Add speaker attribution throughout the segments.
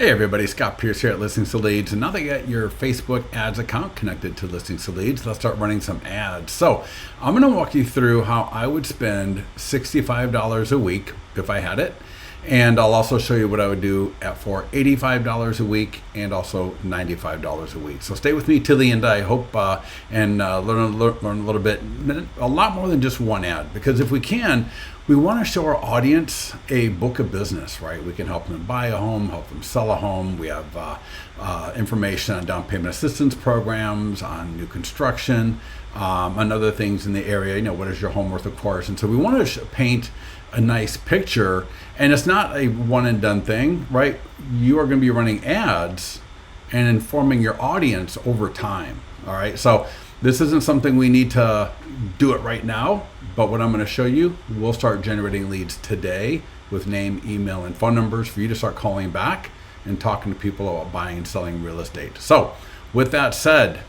Speaker 1: Hey everybody, Scott Pierce here at Listings to Leads. And now that you got your Facebook ads account connected to Listings to Leads, let's start running some ads. So I'm going to walk you through how I would spend $65 a week if I had it. And I'll also show you what I would do for $85 a week and also $95 a week. So stay with me till the end, I hope, and learn a little bit, a lot more than just one ad. Because if we can, we want to show our audience a book of business, right? We can help them buy a home, help them sell a home. We have information on down payment assistance programs, on new construction, on other things in the area. You know, what is your home worth, of course. And so we want to paint a nice picture, and it's not a one and done thing, right? You are going to be running ads and informing your audience over time. All right. So this isn't something we need to do it right now, but what I'm going to show you, we'll start generating leads today with name, email, and phone numbers for you to start calling back and talking to people about buying and selling real estate. So with that said,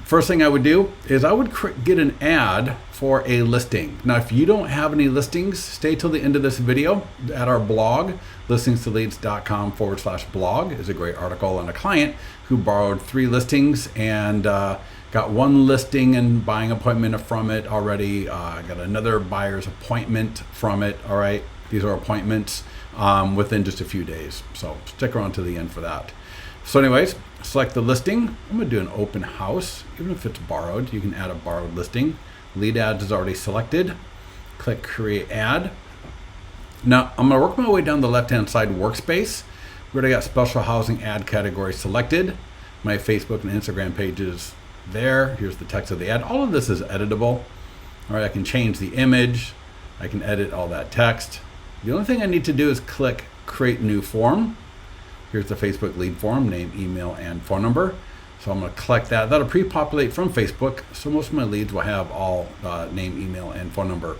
Speaker 1: first thing I would do is I would get an ad for a listing. Now, if you don't have any listings, stay till the end of this video. At our blog, listingstoleads.com/blog is a great article on a client who borrowed 3 listings and got 1 listing and buying appointment from it already. Got another buyer's appointment from it. All right, these are appointments within just a few days. So stick around to the end for that. So anyways, select the listing. I'm going to do an open house. Even if it's borrowed, you can add a borrowed listing. Lead ads is already selected. Click create ad. Now I'm going to work my way down the left-hand side workspace. We already got special housing ad category selected. My Facebook and Instagram pages there. Here's the text of the ad. All of this is editable. All right, I can change the image. I can edit all that text. The only thing I need to do is click create new form. Here's the Facebook lead form, name, email, and phone number. So I'm going to collect that. That'll pre-populate from Facebook. So most of my leads will have all name, email, and phone number.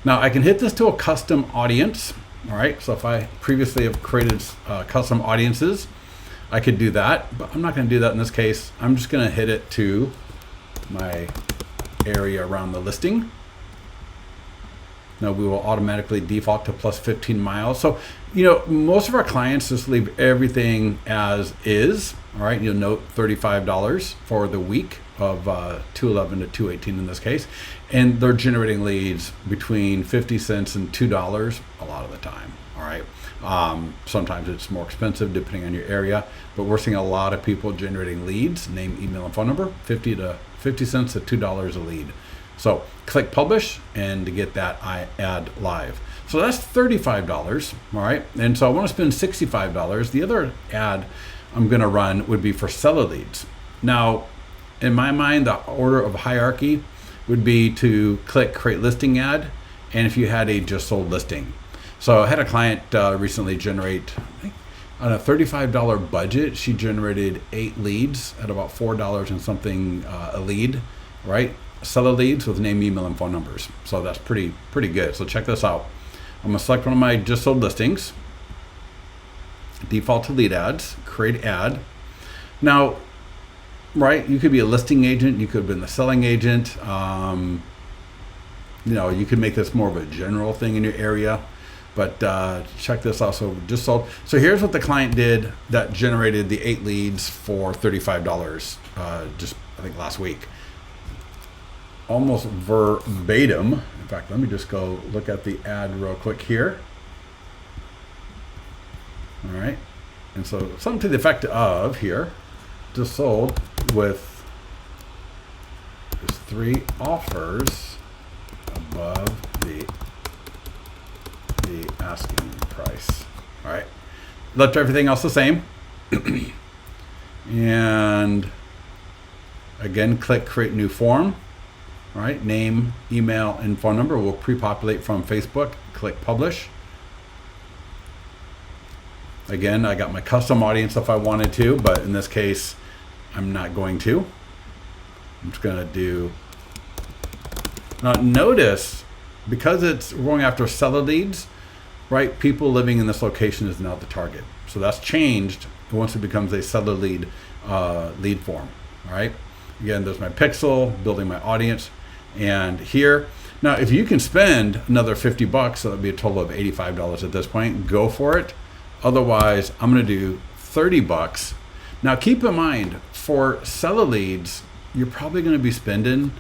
Speaker 1: Now I can hit this to a custom audience. All right. So if I previously have created custom audiences, I could do that, but I'm not going to do that in this case. I'm just going to hit it to my area around the listing. Now we will automatically default to plus 15 miles. So, you know, most of our clients just leave everything as is. All right, you'll note $35 for the week of 211 to 218 in this case. And they're generating leads between 50 cents and $2 a lot of the time. All right. Sometimes it's more expensive depending on your area, but we're seeing a lot of people generating leads, name, email, and phone number, 50 cents to $2 a lead. So click publish and to get that ad live. So that's $35, all right? And so I want to spend $65. The other ad I'm going to run would be for seller leads. Now, in my mind, the order of hierarchy would be to click create listing ad, and if you had a just sold listing. So I had a client recently generate, I think, on a $35 budget, she generated 8 leads at about $4 and something a lead, right? Seller leads with name, email, and phone numbers. So that's pretty good. So check this out. I'm going to select one of my just sold listings, default to lead ads, create ad. Now, right, you could be a listing agent, you could have been the selling agent. You know, you could make this more of a general thing in your area. But check this out. So just sold. So here's what the client did that generated the 8 leads for $35 just, I think, last week. Almost verbatim. In fact, let me just go look at the ad real quick here. All right. And so something to the effect of here, just sold with just 3 offers above the asking price. All right. Left everything else the same. And again, click create new form. All right, name, email, and phone number will pre-populate from Facebook. Click publish. Again, I got my custom audience if I wanted to, but in this case, I'm not going to. I'm just going to do. Now notice, because we're going after seller leads, right? People living in this location is now the target. So that's changed once it becomes a seller lead lead form. All right. Again, there's my pixel, building my audience. And here, now if you can spend another $50, so that'd be a total of $85 at this point, go for it. Otherwise, I'm going to do $30. Now keep in mind, for seller leads, you're probably going to be spending,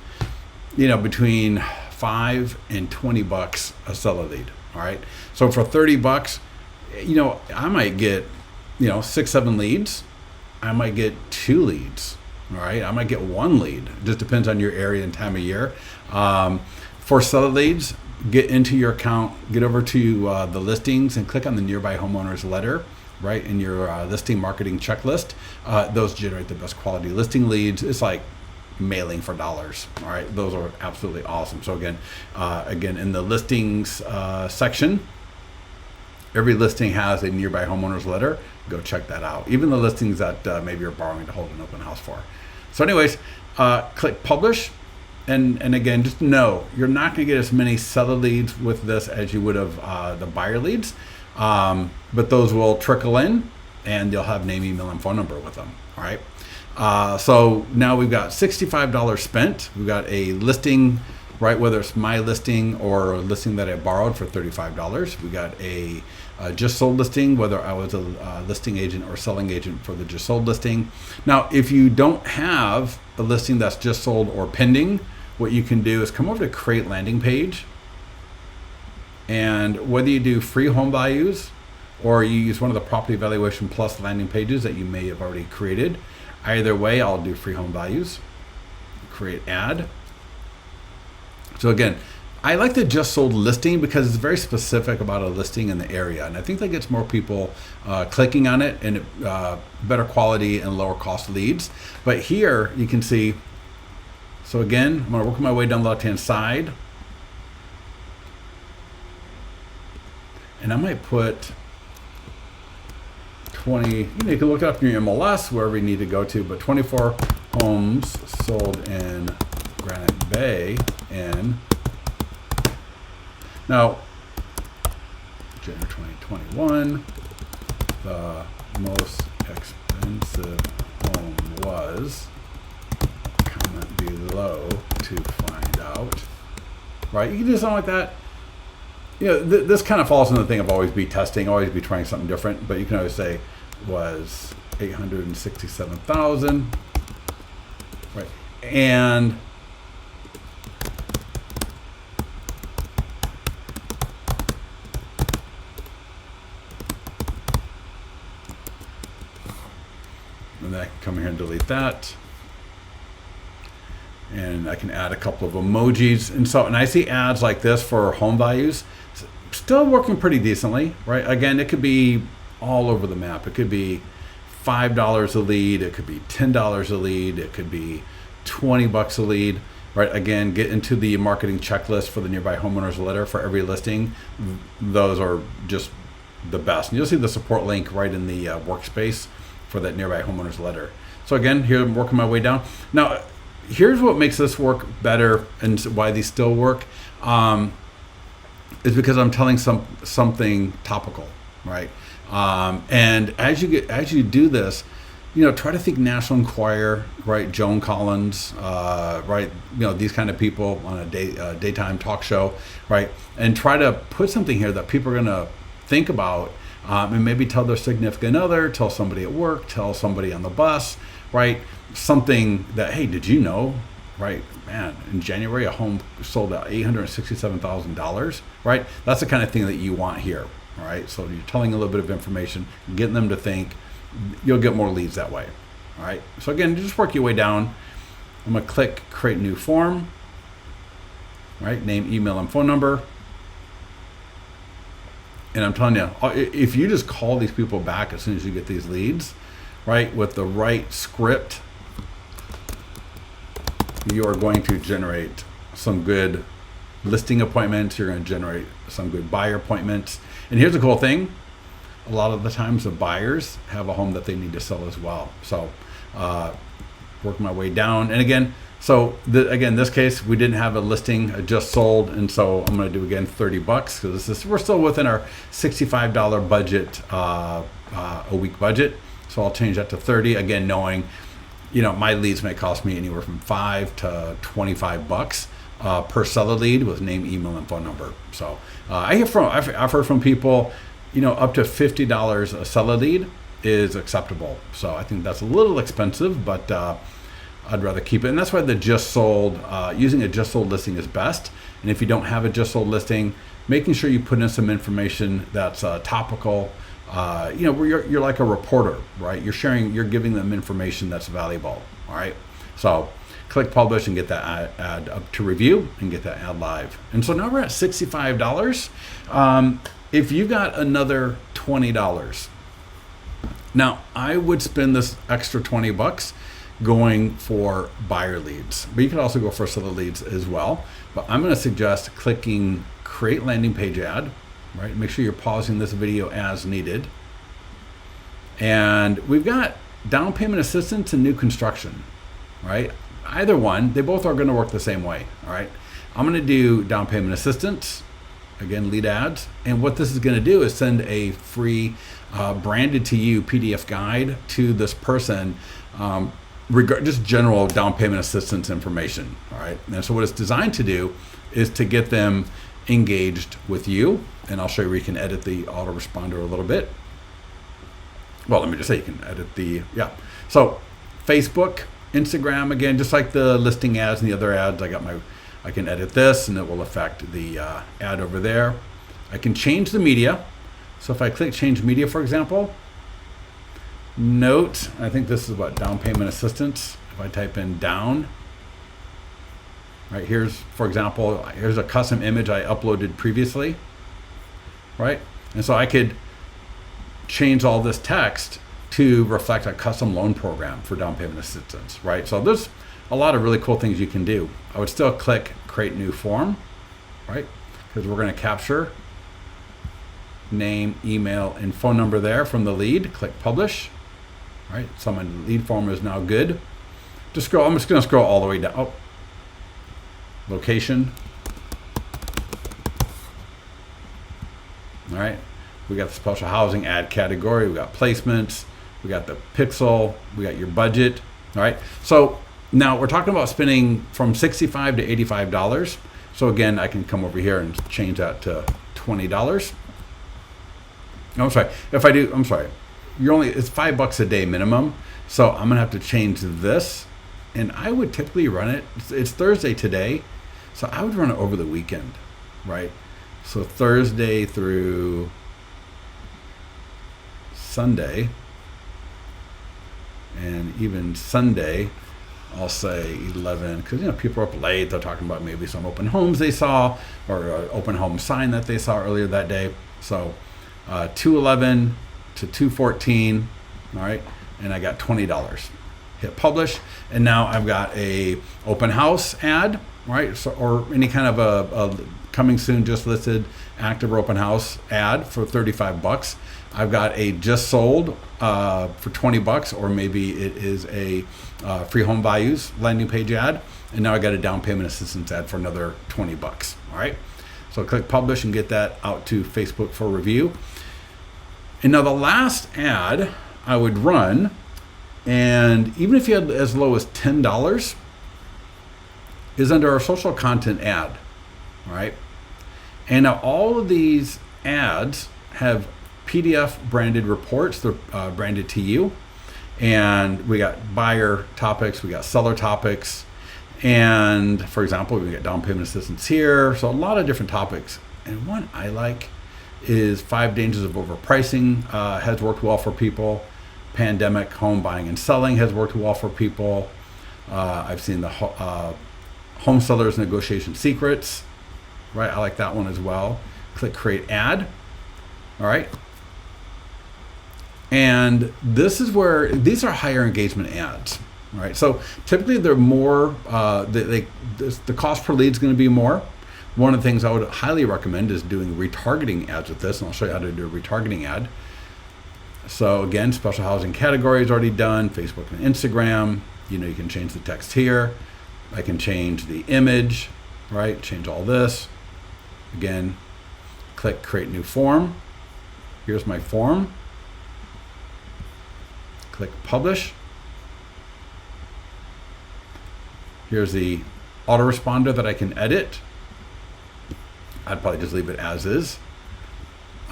Speaker 1: between $5 and $20 a seller lead. All right. So for $30, I might get, 6-7 leads. I might get 2 leads. All right. I might get 1 lead. It just depends on your area and time of year. For seller leads, get into your account, get over to the listings and click on the nearby homeowners letter, right, in your listing marketing checklist. Those generate the best quality listing leads. It's like mailing for dollars. All right. Those are absolutely awesome. So again, in the listings section, every listing has a nearby homeowners letter. Go check that out. Even the listings that maybe you're borrowing to hold an open house for. So anyways, click publish. And again, just know you're not going to get as many seller leads with this as you would have the buyer leads. But those will trickle in and you'll have name, email, and phone number with them. All right. So now we've got $65 spent. We've got a listing, right? Whether it's my listing or a listing that I borrowed for $35. We got a just sold listing, whether I was a listing agent or selling agent for the just sold listing. Now, if you don't have a listing that's just sold or pending, what you can do is come over to create landing page. And whether you do free home values or you use one of the property valuation plus landing pages that you may have already created, either way, I'll do free home values, create ad. So again, I like the just sold listing because it's very specific about a listing in the area. And I think that gets more people clicking on it and better quality and lower cost leads. But here you can see, so again, I'm gonna work my way down the left-hand side. And I might put 20, you can look it up in your MLS, wherever you need to go to, but 24 homes sold in Granite Bay in, now, January 2021, the most expensive home was, comment below to find out, right? You can do something like that. This kind of falls into the thing of always be testing, always be trying something different, but you can always say was 867,000, right? And then I can come here and delete that. And I can add a couple of emojis. And I see ads like this for home values, still working pretty decently, right? Again, it could be all over the map. It could be $5 a lead. It could be $10 a lead. It could be $20 a lead, right? Again, get into the marketing checklist for the nearby homeowners letter for every listing. Those are just the best. And you'll see the support link right in the workspace for that nearby homeowners letter. So again, here I'm working my way down. Now, here's what makes this work better and why these still work, is because I'm telling something topical, right? And as you do this, try to think National Enquirer, right? Joan Collins, right? These kind of people on a daytime talk show, right? And try to put something here that people are gonna think about, and maybe tell their significant other, tell somebody at work, tell somebody on the bus, right? Something that, hey, did you know, right? Man, in January, a home sold at $867,000, right? That's the kind of thing that you want here, all right? So you're telling a little bit of information, getting them to think, you'll get more leads that way, all right? So again, just work your way down. I'm gonna click create new form, right? Name, email, and phone number. And I'm telling you, if you just call these people back as soon as you get these leads, right, with the right script, you are going to generate some good listing appointments. You're going to generate some good buyer appointments. And here's the cool thing. A lot of the times the buyers have a home that they need to sell as well. So work my way down. And again, again, this case, we didn't have a listing, just sold. And so I'm going to do again $30 because we're still within our $65 budget, a week budget. So I'll change that to 30, again, knowing, my leads may cost me anywhere from $5 to $25 per seller lead with name, email, and phone number. So I've heard from people, up to $50 a seller lead. is acceptable. So I think that's a little expensive, but I'd rather keep it. And that's why the just sold, using a just sold listing is best. And if you don't have a just sold listing, making sure you put in some information that's topical. You're like a reporter, right? You're giving them information that's valuable. All right. So click publish and get that ad up to review and get that ad live. And so now we're at $65. If you got another $20, now I would spend this extra $20 going for buyer leads, but you could also go for seller leads as well. But I'm going to suggest clicking create landing page ad, right? Make sure you're pausing this video as needed. And we've got down payment assistance and new construction, right? Either one, they both are going to work the same way. All right. I'm going to do down payment assistance, again, lead ads. And what this is going to do is send a free branded to you PDF guide to this person, just general down payment assistance information. All right. And so what it's designed to do is to get them engaged with you. And I'll show you where you can edit the autoresponder a little bit. Well, let me just say you can edit So Facebook, Instagram, again, just like the listing ads and the other ads, I can edit this and it will affect the ad over there. I can change the media. So if I click change media, for example, note, I think this is what down payment assistance. If I type in down, right, here's, for example, here's a custom image I uploaded previously, right? And so I could change all this text to reflect a custom loan program for down payment assistance, right? So there's a lot of really cool things you can do. I would still click create new form, right? Because we're going to capture name, email, and phone number there from the lead. Click publish, right? So my lead form is now good. I'm just going to scroll all the way down. Oh, location. All right. We got the special housing ad category. We got placements. We got the pixel. We got your budget. All right. So now we're talking about spending from $65 to $85. So again, I can come over here and change that to $20. No, I'm sorry. If I do, I'm sorry. It's $5 a day minimum. So I'm gonna have to change this, and I would typically run it. It's Thursday today, so I would run it over the weekend, right? So Thursday through Sunday, and even Sunday, I'll say 11, because people are up late. They're talking about maybe some open homes they saw, or an open home sign that they saw earlier that day. So 211 to 214, all right, and I got $20. Hit publish, and now I've got a open house ad, right? So, or any kind of a coming soon, just listed, active or open house ad for $35. I've got a just sold for $20, or maybe it is a free home values landing page ad, and now I got a down payment assistance ad for another $20. All right, so click publish and get that out to Facebook for review. And now the last ad I would run, and even if you had as low as $10, is under our social content ad, right? And now all of these ads have PDF branded reports. They're branded to you. And we got buyer topics, we got seller topics. And for example, we got down payment assistance here. So a lot of different topics. And one I like is 5 dangers of overpricing, has worked well for people. Pandemic home buying and selling has worked well for people. I've seen the home sellers negotiation secrets, right? I like that one as well. Click create ad. All right. And this is where these are higher engagement ads, right? So typically they're more, the cost per lead is going to be more. One of the things I would highly recommend is doing retargeting ads with this, and I'll show you how to do a retargeting ad. So again, special housing category is already done, Facebook and Instagram. You can change the text here. I can change the image, right? Change all this. Again, click create new form. Here's my form. Click publish. Here's the autoresponder that I can edit. I'd probably just leave it as is.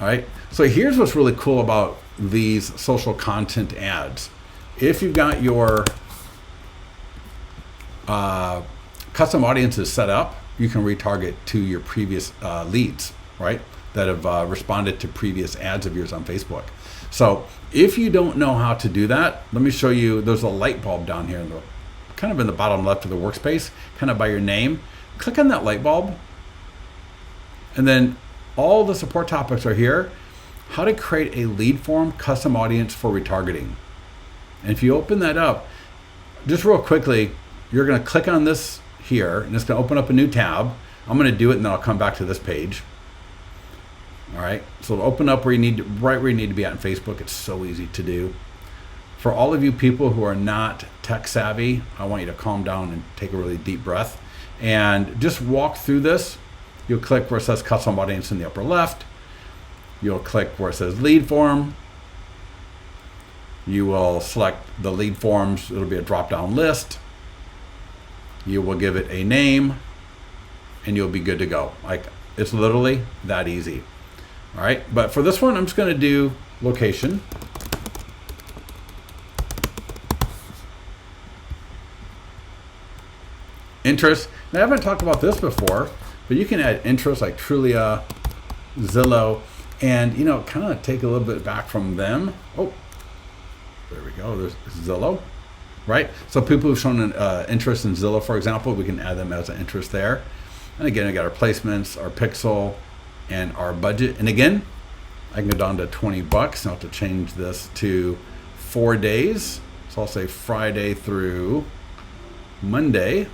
Speaker 1: All right. So here's what's really cool about these social content ads. If you've got your custom audiences set up, you can retarget to your previous leads, right? That have responded to previous ads of yours on Facebook. So if you don't know how to do that, let me show you. There's a light bulb down here, kind of in the bottom left of the workspace, kind of by your name. Click on that light bulb, and then all the support topics are here. How to create a lead form custom audience for retargeting. And if you open that up, just real quickly, you're going to click on this here, and it's going to open up a new tab. I'm going to do it, and then I'll come back to this page. All right, so it'll open up where you need to, right where you need to be at in Facebook. It's so easy to do. For all of you people who are not tech savvy, I want you to calm down and take a really deep breath and just walk through this. You'll click where it says custom audience in the upper left. You'll click where it says lead form. You will select the lead forms. It'll be a drop-down list. You will give it a name, and you'll be good to go. Like, it's literally that easy. All right, but for this one, I'm just going to do location. Interest. Now, I haven't talked about this before, but you can add interests like Trulia, Zillow, and kind of take a little bit back from them. Oh, there we go. There's Zillow, right? So people who've shown an interest in Zillow, for example, we can add them as an interest there. And again, I got our placements, our pixel, and our budget. And again, I can go down to $20. Now I have to change this to 4 days. So I'll say Friday through Monday.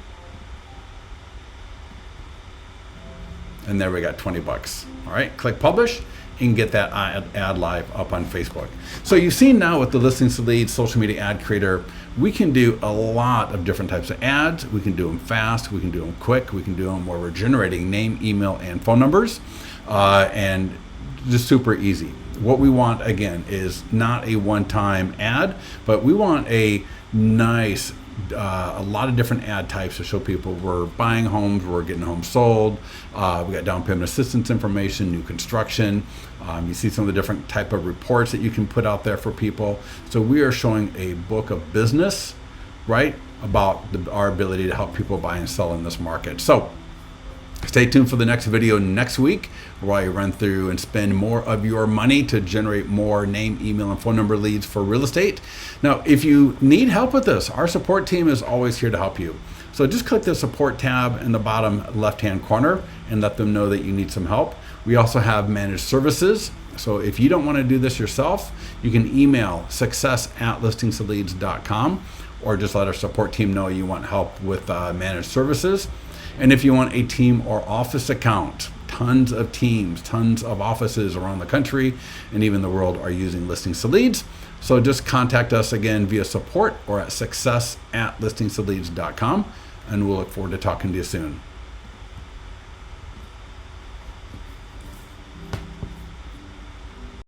Speaker 1: And there we got $20. All right, click publish and get that ad live up on Facebook. So you've seen now with the Listings to Leads social media ad creator, we can do a lot of different types of ads. We can do them fast, we can do them quick, we can do them where we're generating name, email, and phone numbers, and just super easy. What we want, again, is not a one-time ad, but we want a nice, a lot of different ad types to show people we're buying homes, we're getting homes sold, we got down payment assistance information, new construction. You see some of the different type of reports that you can put out there for people. So we are showing a book of business, right, about our ability to help people buy and sell in this market. So stay tuned for the next video next week, where I run through and spend more of your money to generate more name, email, and phone number leads for real estate. Now, if you need help with this, our support team is always here to help you. So just click the support tab in the bottom left-hand corner and let them know that you need some help. We also have managed services. So if you don't want to do this yourself, you can email success@listingstoleads.com, or just let our support team know you want help with managed services. And if you want a team or office account, tons of teams, tons of offices around the country and even the world are using Listings to Leads. So just contact us again via support or at success@listingstoleads.com, and we'll look forward to talking to you soon.